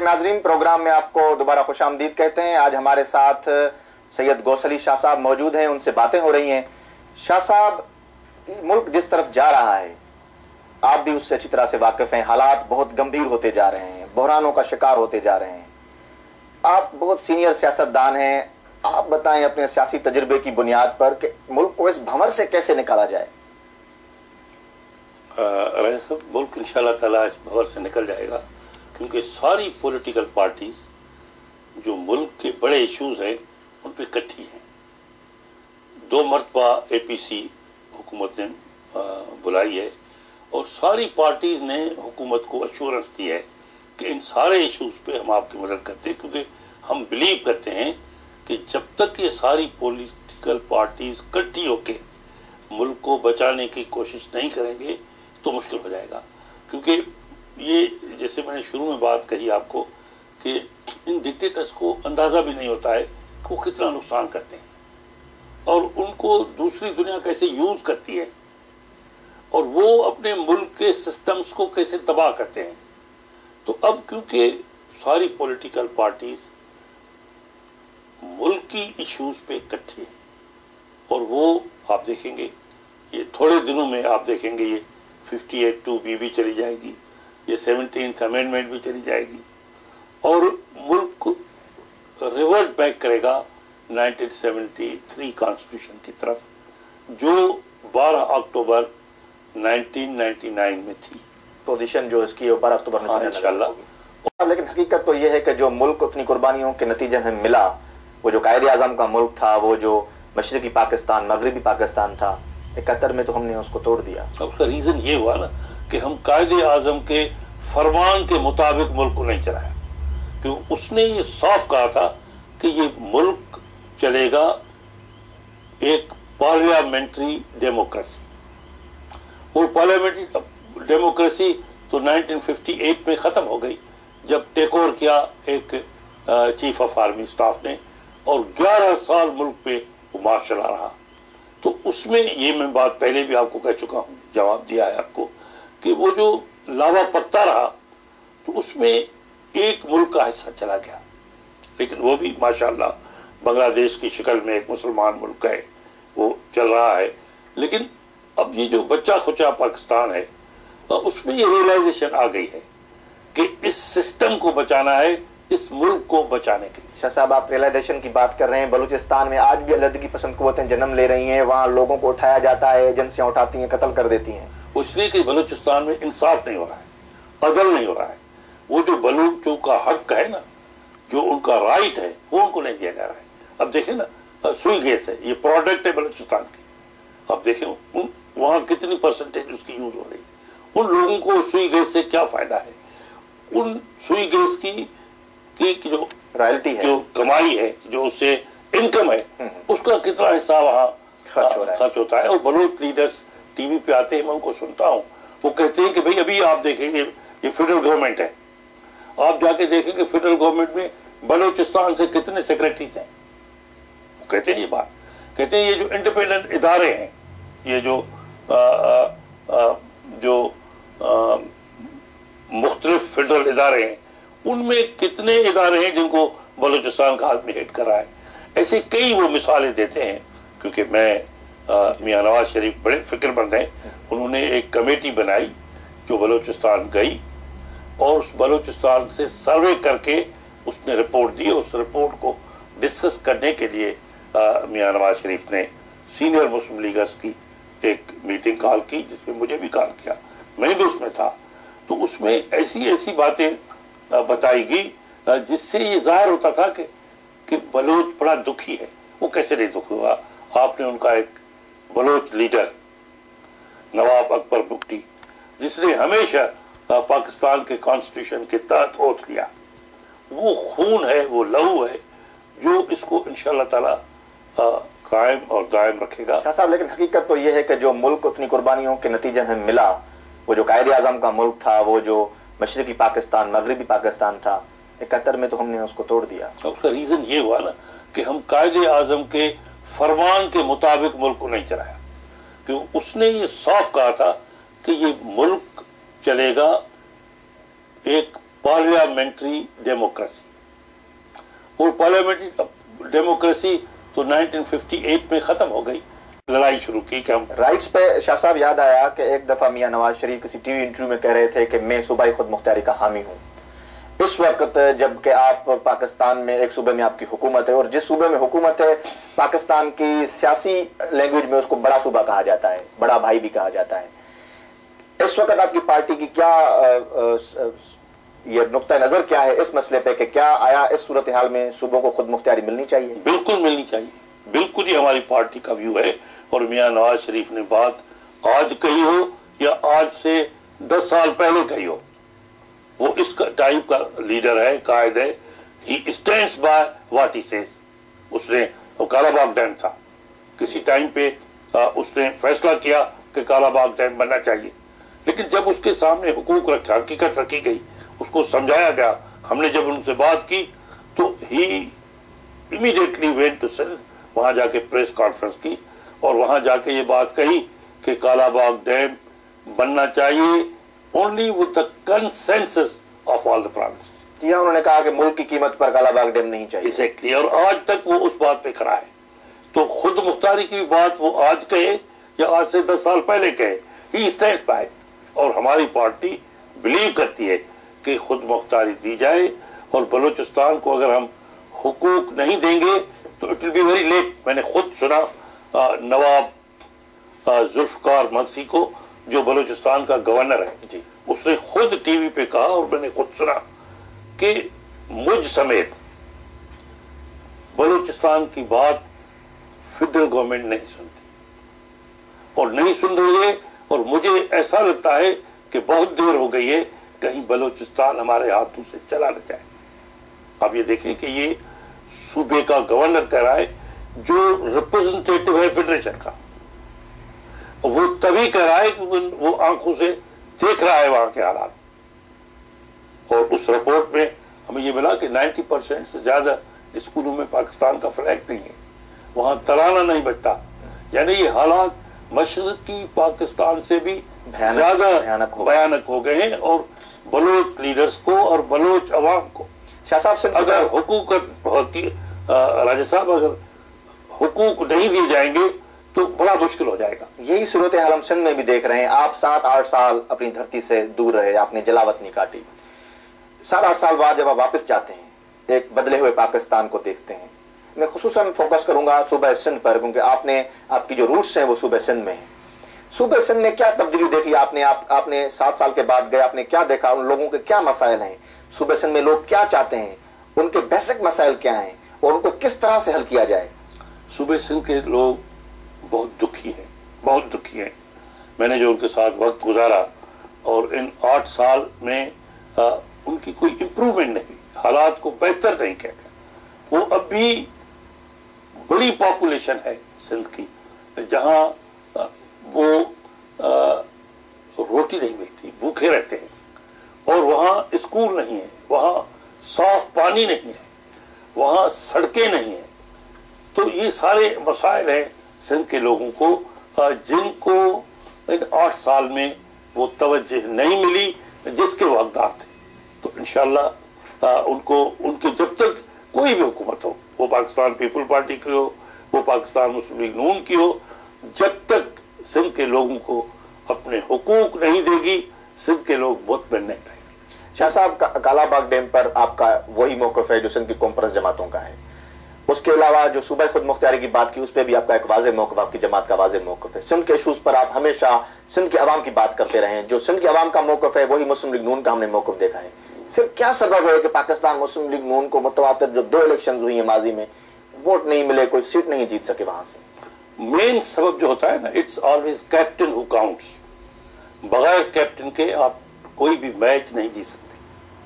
नाजरीन, प्रोग्राम में आपको दोबारा खुश आमदीद कहते हैं। आज हमारे साथ सैयद गौस अली शाह साहब मौजूद हैं, उनसे बातें हो रही हैं। शाह साहब, मुल्क जिस तरफ जा रहा है आप भी उससे अच्छी तरह से वाकिफ हैं। हालात बहुत गंभीर होते जा रहे हैं, बहरानों का शिकार होते जा रहे हैं। आप बहुत सीनियर सियासतदान हैं, आप बताएं अपने सियासी तजुर्बे की बुनियाद पर कि मुल्क को इस भंवर से कैसे निकाला जाए। रहे सब मुल्क इंशाअल्लाह ताला इस भंवर से निकल जाएगा, क्योंकि सारी पॉलिटिकल पार्टीज जो मुल्क के बड़े इश्यूज हैं उन पर इकट्ठी हैं। 2 मरतबा APC हुकूमत ने बुलाई है और सारी पार्टीज ने हुकूमत को अश्योरेंस दी है कि इन सारे इश्यूज पे हम आपकी मदद करते हैं, क्योंकि हम बिलीव करते हैं कि जब तक ये सारी पॉलिटिकल पार्टीज इकट्ठी होके मुल्क को बचाने की कोशिश नहीं करेंगे तो मुश्किल हो जाएगा। क्योंकि ये जैसे मैंने शुरू में बात कही आपको कि इन डिक्टेटर्स को अंदाज़ा भी नहीं होता है कि वो कितना नुकसान करते हैं और उनको दूसरी दुनिया कैसे यूज़ करती है और वो अपने मुल्क के सिस्टम्स को कैसे तबाह करते हैं। तो अब क्योंकि सारी पॉलिटिकल पार्टीज मुल्क की इश्यूज पे इकट्ठी हैं और वो आप देखेंगे ये थोड़े दिनों में आप देखेंगे ये 58(2)B भी चली जाएगी, ये 17th अमेंडमेंट भी चली जाएगी और मुल्क रिवर्ट बैक करेगा 1973 कॉन्स्टिट्यूशन की तरफ जो 12 अक्टूबर 1999 में थी। पोजीशन जो इसकी 12 अक्टूबर में इंशाअल्लाह। लेकिन हकीकत तो ये है कि जो मुल्क उतनी कुर्बानियों के नतीजे में मिला, वो जो कायदे आज़म का मुल्क था, वो जो मशरकी पाकिस्तान मगरबी पाकिस्तान था, 71 में तो हमने उसको तोड़ दिया। उसका रीज़न ये हुआ ना कि हम कायदे आज़म के फरमान के मुताबिक मुल्क को नहीं चलाया, क्योंकि उसने ये साफ कहा था कि ये मुल्क चलेगा एक पार्लियामेंट्री डेमोक्रेसी, और पार्लियामेंट्री डेमोक्रेसी तो 1958 में ख़त्म हो गई जब टेक ओवर किया एक चीफ ऑफ आर्मी स्टाफ ने और 11 साल मुल्क पे वो मार्च चला रहा। तो उसमें ये मैं बात पहले भी आपको कह चुका हूँ, जवाब दिया है आपको कि वो जो लावा पकता रहा तो उसमें एक मुल्क का हिस्सा चला गया, लेकिन वो भी माशाअल्लाह बांग्लादेश की शक्ल में एक मुसलमान मुल्क है, वो चल रहा है। लेकिन अब ये जो बच्चा खुचा पाकिस्तान है उसमें ये रियलाइजेशन आ गई है कि इस सिस्टम को बचाना है, इस मुल्क को बचाने के लिए। शाह साहब, आप रियलाइजेशन की बात कर रहे हैं। बलूचिस्तान में आज भी अलहदगी पसंद कुव्वतें जन्म ले रही हैं, वहाँ लोगों को उठाया जाता है, एजेंसियाँ उठाती हैं, कत्ल कर देती हैं। वो इसलिए कि बलूचिस्तान में इंसाफ नहीं हो रहा है, अदल नहीं हो रहा है। वो जो बलूचों का हक है ना, जो उनका राइट है, वो उनको नहीं दिया जा रहा है। अब देखें ना, सुई गैस है, ये प्रोडक्ट है बलूचिस्तान की। अब देखें वहाँ कितनी परसेंटेज उसकी यूज हो रही है। उन लोगों को सुई गैस से क्या फायदा है? उन सुई गैस की जो रॉयल्टी है, जो कमाई है, जो उससे इनकम है, उसका कितना हिस्सा वहाँ खर्च होता है। और बलूच लीडर्स टीवी पे आते हैं, मैं उनको सुनता हूँ, वो कहते हैं कि भाई अभी आप देखेंगे ये फेडरल गवर्नमेंट है, आप जाके देखेंगे फेडरल गवर्नमेंट में बलूचिस्तान से कितने सेक्रेटरीज हैं। वो कहते हैं ये बात, कहते हैं ये जो इंडिपेंडेंट इदारे हैं, ये जो मुख्तलिफ फेडरल इदारे हैं, उनमें कितने इदारे हैं जिनको बलूचिस्तान का आदमी हेड कर रहा है। ऐसे कई वो मिसालें देते हैं। क्योंकि मैं मियां नवाज शरीफ बड़े फिक्रमंद हैं, उन्होंने एक कमेटी बनाई जो बलूचिस्तान गई और उस बलूचिस्तान से सर्वे करके उसने रिपोर्ट दी। उस रिपोर्ट को डिस्कस करने के लिए मियां नवाज शरीफ ने सीनियर मुस्लिम लीगर्स की एक मीटिंग कॉल की, जिसमें मुझे भी कॉल किया, मैं भी उसमें था। तो उसमें ऐसी ऐसी बातें बताई गई जिससे ये जाहिर होता था कि बलोच बड़ा दुखी है। वो कैसे नहीं दुखी हुआ? आपने उनका एक बलोच लीडर नवाब अकबर बुगटी, जिसने हमेशा पाकिस्तान के कॉन्स्टिट्यूशन के तहत ओथ लिया, वो खून है, वो लहू है जो इसको इंशाअल्लाह ताला कायम और दायम रखेगा। शाह साहब, लेकिन हकीकत तो ये है कि जो मुल्क उतनी कुर्बानियों के नतीजे में मिला, वो जो कायदे आज़म का मुल्क था, वो जो मशरकी पाकिस्तान मगरबी पाकिस्तान था, 71 में तो हमने उसको तोड़ दिया। उसका रीज़न ये हुआ ना कि हम कायदे आज़म के फरमान के मुताबिक मुल्क को नहीं चलाया, क्योंकि उसने ये साफ कहा था कि ये मुल्क चलेगा एक पार्लियामेंट्री डेमोक्रेसी, और पार्लियामेंट्री डेमोक्रेसी तो 1958 में खत्म हो गई, लड़ाई शुरू की कि हम राइट्स पे। शाह साहब याद आया कि एक दफा मियां नवाज शरीफ किसी टीवी इंटरव्यू में कह रहे थे कि मैं सूबाई खुद मुख्तारी का हामी हूँ। इस वक्त जबकि आप पाकिस्तान में एक सूबे में आपकी हुकूमत है, और जिस सूबे में हुकूमत है पाकिस्तान की सियासी लैंग्वेज में उसको बड़ा सूबा कहा जाता है, बड़ा भाई भी कहा जाता है, इस वक्त आपकी पार्टी की क्या ये नुक्ता नजर क्या है इस मसले पे कि क्या आया इस सूरत हाल में सूबों को खुद मुख्तारी मिलनी चाहिए? बिल्कुल मिलनी चाहिए, बिल्कुल ही हमारी पार्टी का व्यू है। और मियां नवाज शरीफ ने बात आज कही हो या आज से 10 साल पहले कही हो, वो इस टाइप का लीडर है, कायद है। He stands by what he says. उसने वो कालाबाग डैम था, किसी टाइम पे उसने फैसला किया कि कालाबाग डैम बनना चाहिए, लेकिन जब उसके सामने हुकूक रखा, हकीकत रखी गई, उसको समझाया गया, हमने जब उनसे बात की तो ही इमीडिएटली वेंट टू सिंध, वहां जाके प्रेस कॉन्फ्रेंस की और वहां जाके ये बात कही कि कालाबाग डैम बनना चाहिए only with the consensus of all the provinces. या उन्होंने कहा कि मुल्क की कीमत पर कालाबाग डैम नहीं चाहिए। एग्जैक्टली, और आज तक वो उस बात पे खड़ा है। तो खुद मुख्तारी की बात वो आज कहे या आज से 10 साल पहले कहे, ही स्टैंड्स बाय। और हमारी पार्टी बिलीव करती है कि खुद मुख्तारी दी जाए, और बलूचिस्तान को अगर हम हुकूक नहीं देंगे तो it will be very late. मैंने खुद सुना नवाब जुल्फकार मक्सी को, जो बलूचिस्तान का गवर्नर है, उसने खुद टीवी पे कहा और मैंने खुद सुना कि मुझ समेत बलूचिस्तान की बात फेडरल गवर्नमेंट नहीं सुनती और नहीं सुन रही है। और मुझे ऐसा लगता है कि बहुत देर हो गई है, कहीं बलूचिस्तान हमारे हाथों से चला न जाए। अब ये देखें कि ये सूबे का गवर्नर कह रहा है, जो रिप्रेजेंटेटिव है फेडरेशन का, वो तभी कह रहा है कि वो आंखों से देख रहा है वहां के हालात। और उस रिपोर्ट में हमें ये मिला कि 90% से ज्यादा स्कूलों में पाकिस्तान का फ्लैग नहीं है, वहां तराना नहीं बजता। यानी ये हालात मशरकी पाकिस्तान से भी ज्यादा भयानक हो गए हैं। और बलोच लीडर्स को और बलोच अवाम को शाह साहब से अगर हुकूक राजा साहब अगर हुकूक नहीं दिए जाएंगे तो बड़ा मुश्किल हो जाएगा। यही सूरत हाल हम सिंध में भी देख रहे हैं। आप 7-8 साल अपनी धरती से दूर रहे, आपने जलावत नहीं काटी। 7-8 साल बाद जब आप वापस जाते हैं, एक बदले हुए पाकिस्तान को देखते हैं। मैं खुसूसन फोकस करूंगा सूबा सिंध पर, क्योंकि आपकी जो रूट्स हैं वो सूबा सिंध में है। सूबा सिंध में क्या तब्दीली देखी आपने 7 साल के बाद गए, आपने क्या देखा, उन लोगों के क्या मसाइल हैं, सूबा सिंध में लोग क्या चाहते हैं, उनके बेसिक मसाइल क्या हैं और उनको किस तरह से हल किया जाए? सूबे सिंध के लोग बहुत दुखी हैं, बहुत दुखी हैं। मैंने जो उनके साथ वक्त गुजारा और इन 8 साल में उनकी कोई इम्प्रूवमेंट नहीं, हालात को बेहतर नहीं किया गया। वो अब भी बड़ी पॉपुलेशन है सिंध की, जहां वो रोटी नहीं मिलती, भूखे रहते हैं, और वहां स्कूल नहीं है, वहां साफ पानी नहीं है, वहां सड़कें नहीं है। तो ये सारे मसाइल हैं सिंध के लोगों को, जिनको इन 8 साल में वो तवज्जो नहीं मिली जिसके वो हकदार थे। तो इंशाअल्लाह उनको उनके जब तक कोई भी हुकूमत हो, वो पाकिस्तान पीपल पार्टी की हो, वो पाकिस्तान मुस्लिम लीग नून की हो, जब तक सिंध के लोगों को अपने हुकूक नहीं देगी, सिंध के लोग मुतमईन नहीं रहेंगे। शाह साहब, कालाबाग डैम पर आपका वही मौक़िफ़ है जो सिंध की कॉन्फ्रेंस जमातों का है। उसके अलावा जो सूबा खुद मुख्तारी की बात की, उस पर भी आपका एक वाज़ेह मौक़िफ़, आपकी जमात का वाज़ेह मौक़िफ़ है। सिंध के इशूज़ पर आप हमेशा सिंध के अवाम की बात करते रहे हैं। जो सिंध के अवाम का मौक़िफ़ है वही मुस्लिम लीग नून का हमने मौक़िफ़ देखा है। फिर क्या सबब है कि पाकिस्तान मुस्लिम लीग नून को मुतवातिर जो 2 इलेक्शन हुई है माजी में, वोट नहीं मिले, कोई सीट नहीं जीत सके वहां से? मेन सबब जो होता है ना, it's always captain who counts. बगैर कैप्टन के आप कोई भी मैच नहीं जीत सकते।